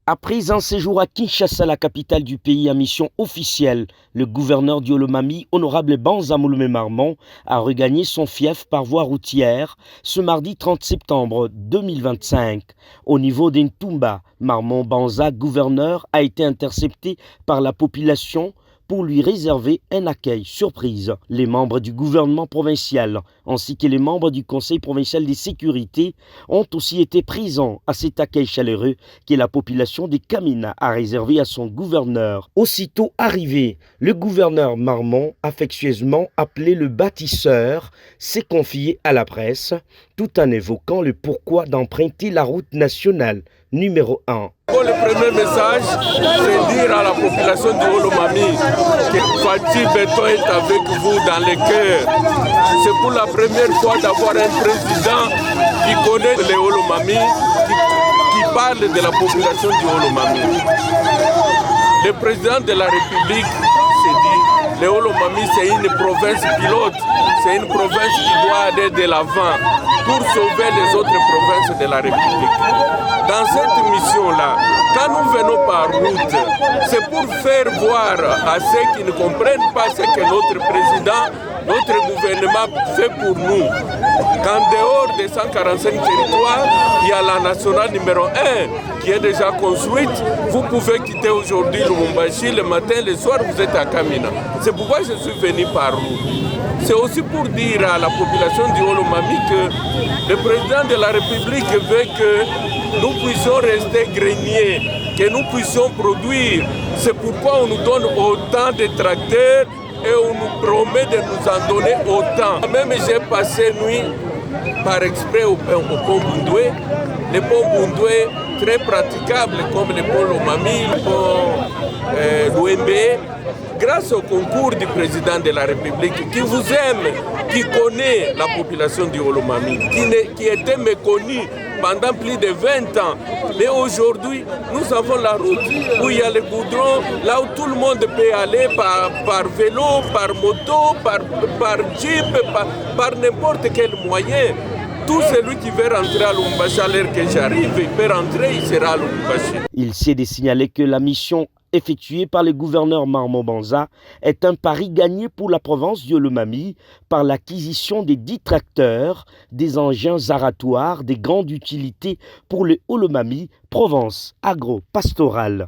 Après un séjour à Kinshasa, la capitale du pays, en mission officielle, le gouverneur du Olomami, honorable Banza Mouloumé Marmon, a regagné son fief par voie routière ce mardi 30 septembre 2025. Au niveau d'Ntoumba, Marmon Banza, gouverneur, a été intercepté par la population pour lui réserver un accueil surprise. Les membres du gouvernement provincial ainsi que les membres du conseil provincial de sécurité ont aussi été présents à cet accueil chaleureux que la population de Kamina a réservé à son gouverneur. Aussitôt arrivé, le gouverneur Marmon, affectueusement appelé le bâtisseur, s'est confié à la presse tout en évoquant le pourquoi d'emprunter la route nationale numéro 1. Le premier message, c'est dire à la population du Olomami que Fatih Beton est avec vous dans les cœurs. C'est pour la première fois d'avoir un président qui connaît les Olomami, qui parle de la population du Olomami. Le président de la République s'est dit, le Olomami c'est une province pilote, c'est une province qui doit aller de l'avant pour sauver les autres provinces de la République. Dans cette mission-là, quand nous venons par route, c'est pour faire voir à ceux qui ne comprennent pas ce que notre président, notre gouvernement fait pour nous. Qu'en dehors des 145 territoires, il y a la nationale numéro 1 qui est déjà construite. Vous pouvez quitter aujourd'hui Lubumbashi, le matin, le soir, vous êtes à Kamina. C'est pourquoi je suis venu par route. C'est aussi pour dire à la population du Olomami que le président de la République veut que nous puissions rester greniers, que nous puissions produire. C'est pourquoi on nous donne autant de tracteurs et on nous promet de nous en donner autant. Même j'ai passé nuit par exprès au pont Boundoué. Le pont Boundoué, très praticable comme le pont Lomami, le pont Louembe, grâce au concours du président de la République qui vous aime, qui connaît la population du Olomami, qui était méconnue pendant plus de 20 ans. Mais aujourd'hui, nous avons la route où il y a le goudron, là où tout le monde peut aller par vélo, par moto, par jeep, par n'importe quel moyen. Tout celui qui veut rentrer à Lubumbashi à l'heure que j'arrive, il peut rentrer, il sera à Lubumbashi. Il s'est de signaler que la mission effectuée par le gouverneur Marmon Banza est un pari gagné pour la province du Olomami par l'acquisition des 10 tracteurs, des engins aratoires, des grandes utilités pour le Olomami, province agro-pastorale.